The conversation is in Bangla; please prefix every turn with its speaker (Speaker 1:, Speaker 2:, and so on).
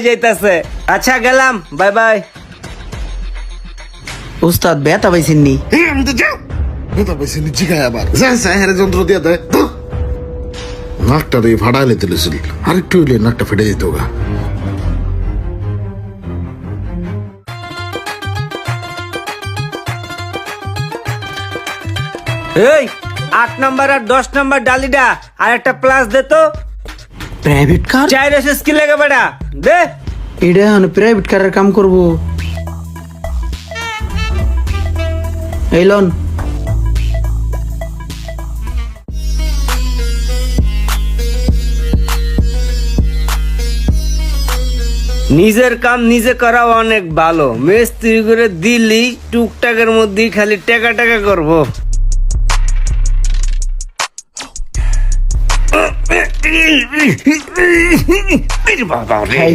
Speaker 1: যাইতাছে। আচ্ছা গেলাম, বাই বাই।
Speaker 2: উস্তাদ ব্যথা পাইছেন নি?
Speaker 3: আমি তো যাও এটা বেশি নিচি খায় আবার হ্যাঁ যন্ত্র দিয়ে দেয় নাকটা দিয়ে ফাটাইলে তুলেছিল আর একটু হইলে নাকটা ফেটে যেত গা।
Speaker 1: এই 8 নাম্বার আর 10 নাম্বার ডালিডা আর একটা প্লাস দে তো।
Speaker 2: Private car?
Speaker 1: চাই রেসেস কি লাগে বেটা, দে।
Speaker 2: এটা এখন প্রাইভেট কারের কাম করব। এই লন।
Speaker 1: নিজের কাম নিজে করা অনেক ভালো। মিস্ত্রি করে দিলি টুকটাকের মধ্যেই খালি টাকা টাকা করবো। বাবা রে।
Speaker 2: এই